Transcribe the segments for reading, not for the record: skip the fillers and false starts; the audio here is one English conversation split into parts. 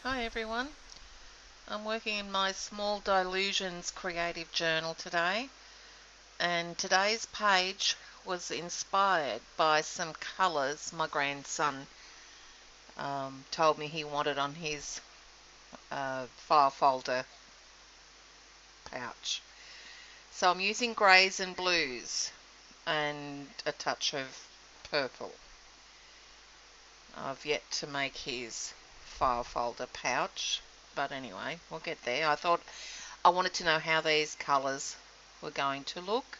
Hi everyone, I'm working in my small Dylusions Creative Journal today, and today's page was inspired by some colours my grandson told me he wanted on his file folder pouch. So I'm using greys and blues and a touch of purple. I've yet to make his file folder pouch, but anyway, we'll get there. I wanted to know how these colours were going to look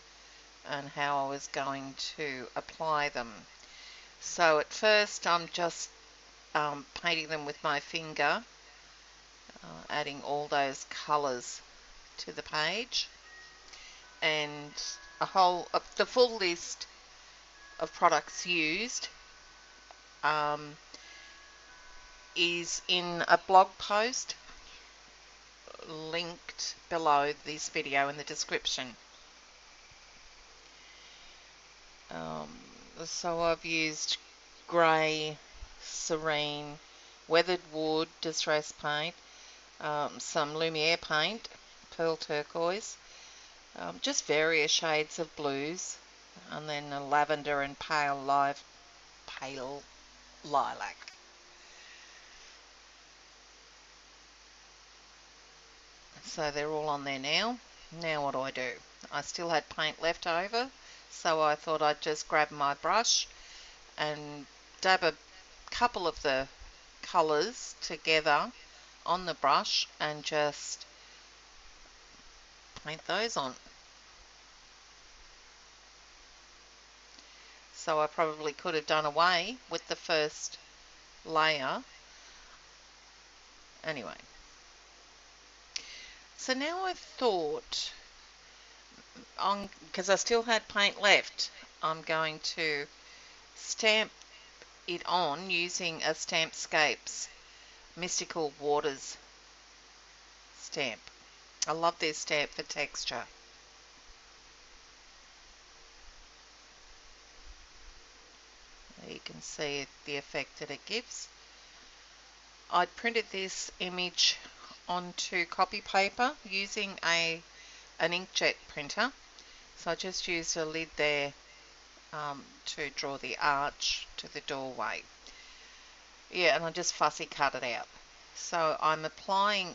and how I was going to apply them. So at first I'm just painting them with my finger, adding all those colours to the page, and the full list of products used is in a blog post linked below this video in the description. So I've used grey, serene, weathered wood, distress paint, some Lumiere paint, pearl turquoise, just various shades of blues, and then a lavender and pale lilac. So they're all on there now. Now what do? I still had paint left over, so I thought I'd just grab my brush and dab a couple of the colours together on the brush and just paint those on. So I probably could have done away with the first layer. Anyway, so now I thought, because I still had paint left, I'm going to stamp it on using a Stampscapes Mystical Waters stamp. I love this stamp for texture. You can see the effect that it gives. I printed this image onto copy paper using an inkjet printer. So I just used a lid there to draw the arch to the doorway. Yeah, and I just fussy cut it out. So I'm applying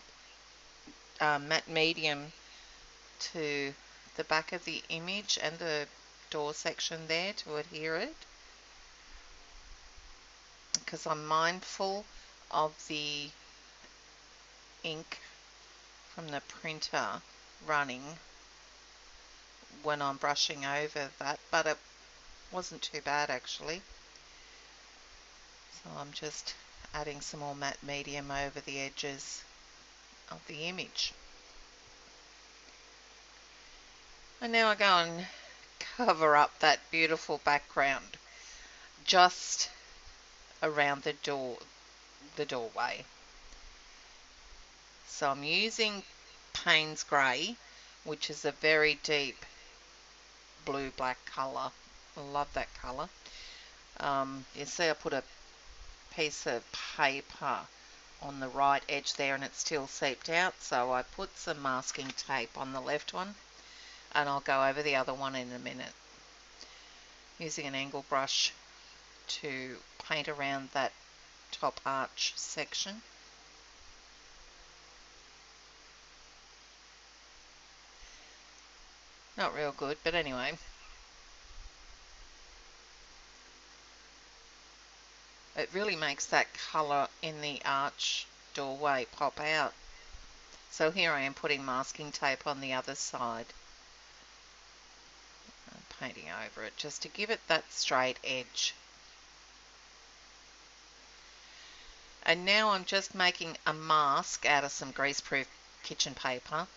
matte medium to the back of the image and the door section there to adhere it, because I'm mindful of the ink from the printer running when I'm brushing over that, but it wasn't too bad actually. So I'm just adding some more matte medium over the edges of the image. And now I go and cover up that beautiful background just around the doorway. So I'm using Payne's Grey, which is a very deep blue-black colour. I love that colour. You see I put a piece of paper on the right edge there and it's still seeped out, so I put some masking tape on the left one, and I'll go over the other one in a minute. Using an angle brush to paint around that top arch section. Not real good, but anyway. It really makes that colour in the arch doorway pop out. So here I am putting masking tape on the other side. I'm painting over it just to give it that straight edge. And now I'm just making a mask out of some greaseproof kitchen paper,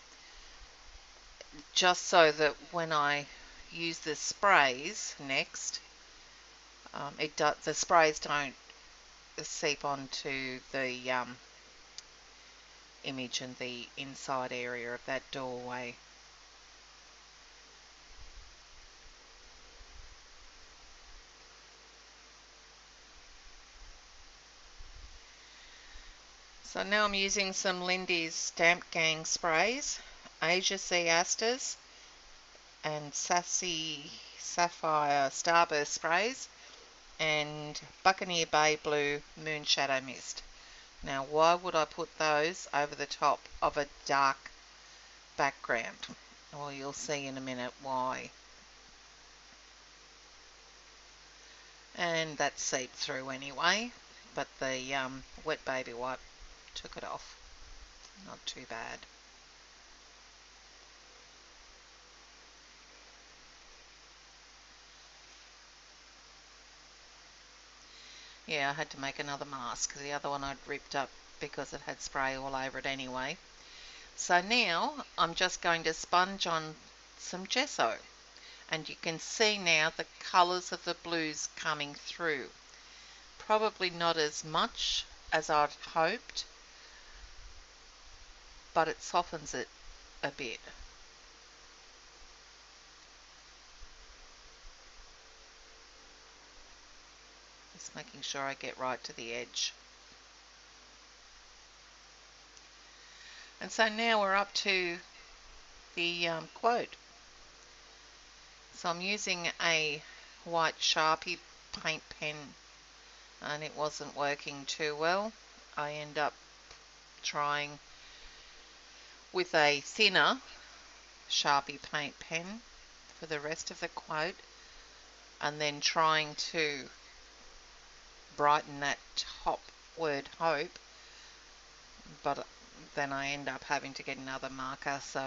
just so that when I use the sprays next, the sprays don't seep onto the image and the inside area of that doorway. So now I'm using some Lindy's Stamp Gang sprays, Asia Sea Asters and Sassy Sapphire Starburst sprays and Buccaneer Bay Blue Moon Shadow Mist. Now why would I put those over the top of a dark background? Well, you'll see in a minute why. And that seeped through anyway, but the wet baby wipe took it off. Not too bad. Yeah, I had to make another mask because the other one I'd ripped up because it had spray all over it anyway. So now I'm just going to sponge on some gesso, and you can see now the colours of the blues coming through. Probably not as much as I'd hoped, but it softens it a bit. Just making sure I get right to the edge. And so now we're up to the quote. So I'm using a white Sharpie paint pen and it wasn't working too well. I end up trying with a thinner Sharpie paint pen for the rest of the quote and then trying to brighten that top word hope, but then I end up having to get another marker. So,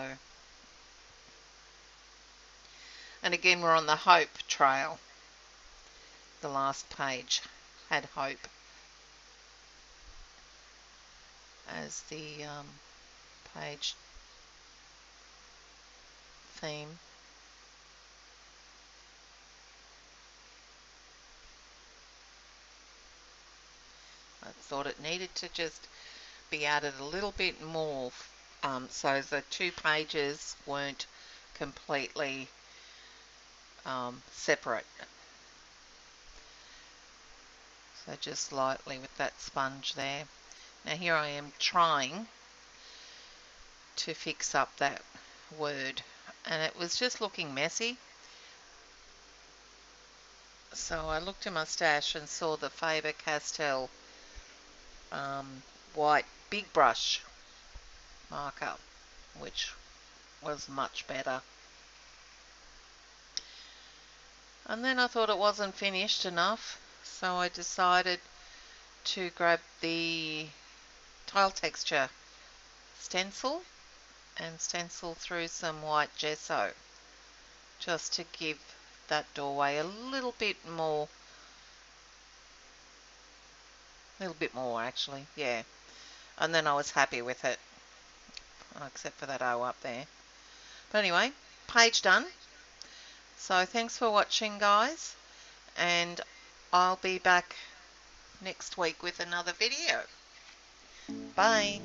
and again we're on the hope trail. The last page had hope as the page theme. I thought it needed to just be added a little bit more, so the 2 pages weren't completely separate. So just lightly with that sponge there. Now here I am trying to fix up that word and it was just looking messy. So I looked in my stash and saw the Faber-Castell white big brush marker, which was much better. And then I thought it wasn't finished enough, so I decided to grab the tile texture stencil and stencil through some white gesso just to give that doorway a little bit more actually, yeah. And then I was happy with it, except for that O up there. But anyway, page done. So thanks for watching, guys, and I'll be back next week with another video. Bye.